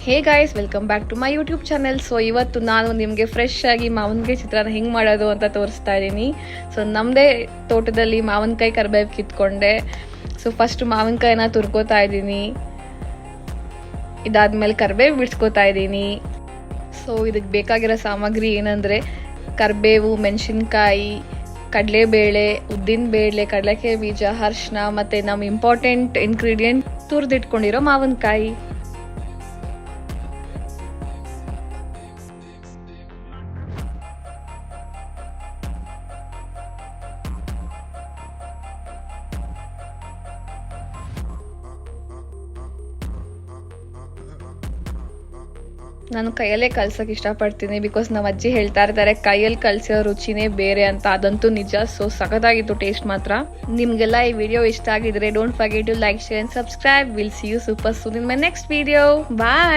Hey guys, welcome back to my YouTube channel. So ಇವತ್ತು ನಾನು ನಿಮಗೆ ಫ್ರೆಶ್ ಆಗಿ ಮಾವಿನಕಾಯಿ ಚಿತ್ರಾನ್ನ ಹೆಂಗೆ ಮಾಡೋದು ಅಂತ ತೋರಿಸ್ತಾ ಇದ್ದೀನಿ. ಸೊ ನಮ್ಮದೇ ತೋಟದಲ್ಲಿ ಮಾವಿನಕಾಯಿ ಕರಿಬೇವು ಕಿತ್ಕೊಂಡೆ. ಸೊ ಫಸ್ಟ್ ಮಾವಿನಕಾಯಿನ ತುರ್ಕೋತಾ ಇದ್ದೀನಿ. ಇದಾದ್ಮೇಲೆ ಕರಿಬೇವು ಬಿಡಿಸ್ಕೋತಾ ಇದ್ದೀನಿ. ಸೊ ಇದಕ್ಕೆ ಬೇಕಾಗಿರೋ ಸಾಮಗ್ರಿ ಏನಂದರೆ ಕರಿಬೇವು, ಮೆಣಸಿನ್ಕಾಯಿ, ಕಡಲೆಬೇಳೆ, ಉದ್ದಿನಬೇಳೆ, ಕಡಲೆಕಾಯಿ ಬೀಜ, ಅರಿಶಿನ ಮತ್ತು ನಮ್ಮ ಇಂಪಾರ್ಟೆಂಟ್ ಇಂಗ್ರೀಡಿಯೆಂಟ್ ತುರಿದಿಟ್ಕೊಂಡಿರೋ ಮಾವಿನಕಾಯಿ. ನಾನು ಕೈಯಲ್ಲೇ ಕಲ್ಸೋಕೆ ಇಷ್ಟಪಡ್ತೀನಿ. ಬಿಕಾಸ್ ನಮ್ಮ ಅಜ್ಜಿ ಹೇಳ್ತಾ ಇರ್ತಾರೆ ಕೈಯಲ್ಲಿ ಕಲ್ಸಿರೋ ರುಚಿನೇ ಬೇರೆ ಅಂತ. ಅದಂತೂ ನಿಜ. ಸೊ ಸಖತ್ತಾಗಿತ್ತು ಟೇಸ್ಟ್ ಮಾತ್ರ. ನಿಮಗೆಲ್ಲ ಈ ವಿಡಿಯೋ ಇಷ್ಟ ಆಗಿದ್ರೆ don't forget to like, share and subscribe. Will see you super soon in my next video. Bye.